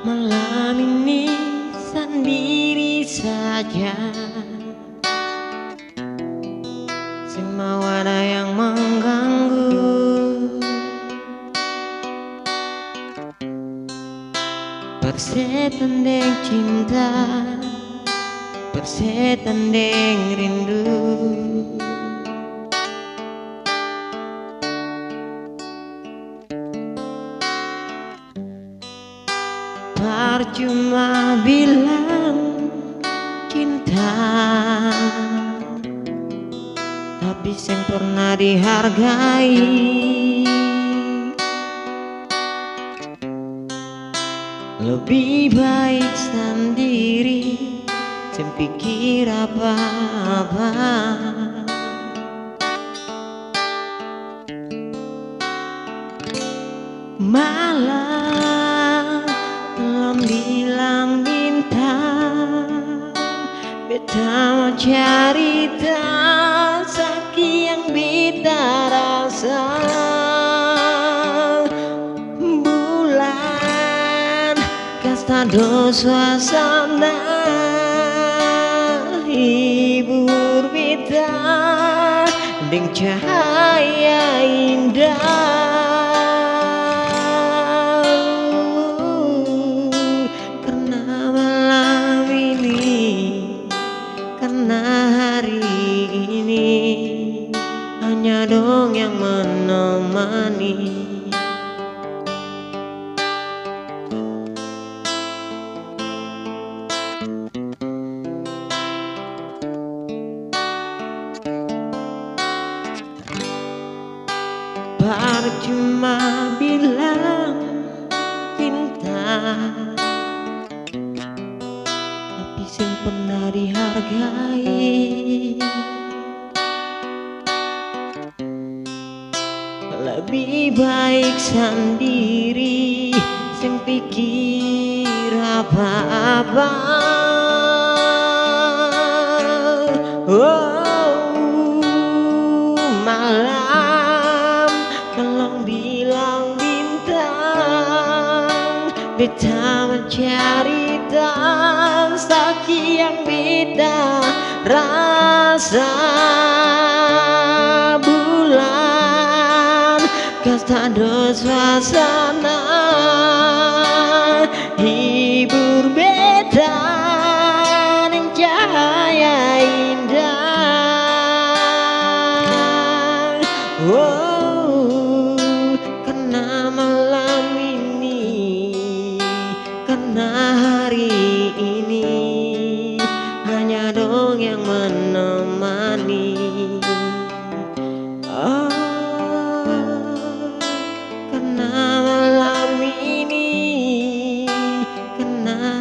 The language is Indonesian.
Malam ini sendiri saja, semau ada yang mengganggu. Persetan deng cinta, persetan deng rindu. Percuma bilang cinta, tapi yang pernah dihargai. Lebih baik sendiri, jangan pikir apa-apa. Malam belum bilang bintang, beta mau cerita sakit yang beta rasa. Bulan kastado suasana, hibur beta dengan cahaya indah. Hari ini hanya dong yang menemani. Percuma bilang cinta, tapi yang pernah dihargai. Lebih baik sendiri, yang pikir apa-apa. Oh, malam kalau bilang bintang, beta mencari sakit yang beta rasa. Bulan kastado suasana, hibur beta dengan cahaya indah. Oh, karena malam ini, karena hari ini hanya dong yang menemani. Oh, karena malam ini, karena